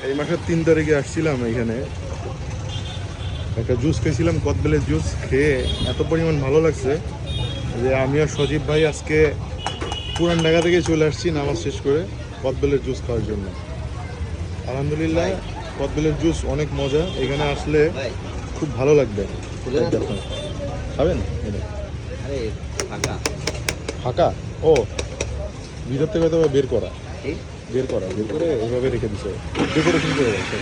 এই মাসের 3 তারিখে আসছিলাম এখানে, একটা জুস খেয়েছিলাম, কদবেলের জুস। খেয়ে এত পরিমাণ ভালো লাগছে যে আমি আর সজীব ভাই আজকে পুরান ঢাকা থেকে চলে আসছি নামাজ শেষ করে কদবেলের জুস খাওয়ার জন্য। আলহামদুলিল্লাহ, কদবেলের জুস অনেক মজা। এখানে আসলে খুব ভালো লাগবে। আপনার খাবেন? ফাঁকা? ও, ভিতর থেকে হয়তো বের করা, বের করে এভাবে রেখে দিছে, ডেকোরেশন করে রাখছে।